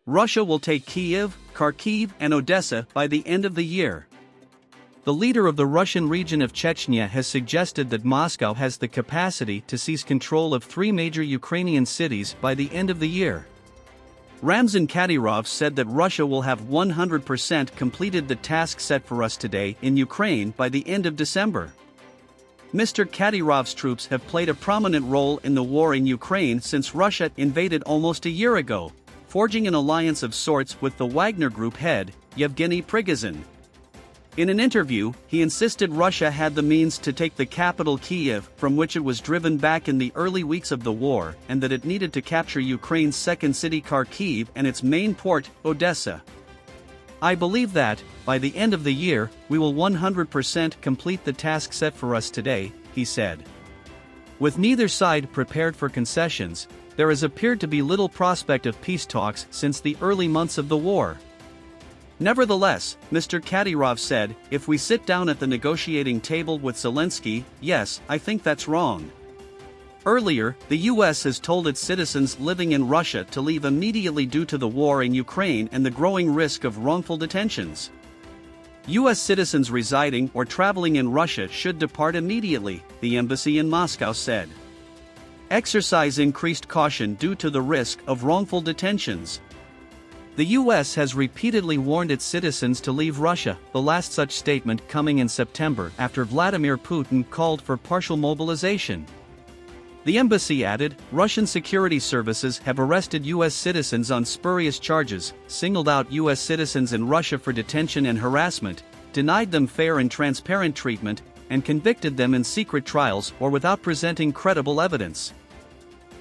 Russia will take Kyiv, Kharkiv, and Odessa by the end of the year. The leader of the Russian region of Chechnya has suggested that Moscow has the capacity to seize control of 3 major Ukrainian cities by the end of the year. Ramzan Kadyrov said that Russia will have 100% completed the task set for us today in Ukraine by the end of December. Mr. Kadyrov's troops have played a prominent role in the war in Ukraine since Russia invaded almost a year ago, forging an alliance of sorts with the Wagner Group head, Yevgeny Prigozhin. In an interview, he insisted Russia had the means to take the capital Kyiv, from which it was driven back in the early weeks of the war, and that it needed to capture Ukraine's second city Kharkiv and its main port, Odessa. "I believe that, by the end of the year, we will 100% complete the task set for us today," he said. With neither side prepared for concessions, there has appeared to be little prospect of peace talks since the early months of the war. Nevertheless, Mr. Kadyrov said, "If we sit down at the negotiating table with Zelensky, yes, I think that's wrong." Earlier, the US has told its citizens living in Russia to leave immediately due to the war in Ukraine and the growing risk of wrongful detentions. US citizens residing or traveling in Russia should depart immediately, the embassy in Moscow said. Exercise increased caution due to the risk of wrongful detentions. The US has repeatedly warned its citizens to leave Russia, the last such statement coming in September after Vladimir Putin called for partial mobilization. The embassy added, Russian security services have arrested US citizens on spurious charges, singled out US citizens in Russia for detention and harassment, denied them fair and transparent treatment, and convicted them in secret trials or without presenting credible evidence.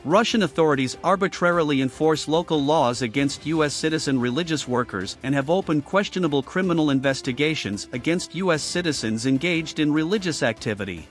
Russian authorities arbitrarily enforce local laws against US citizen religious workers and have opened questionable criminal investigations against US citizens engaged in religious activity.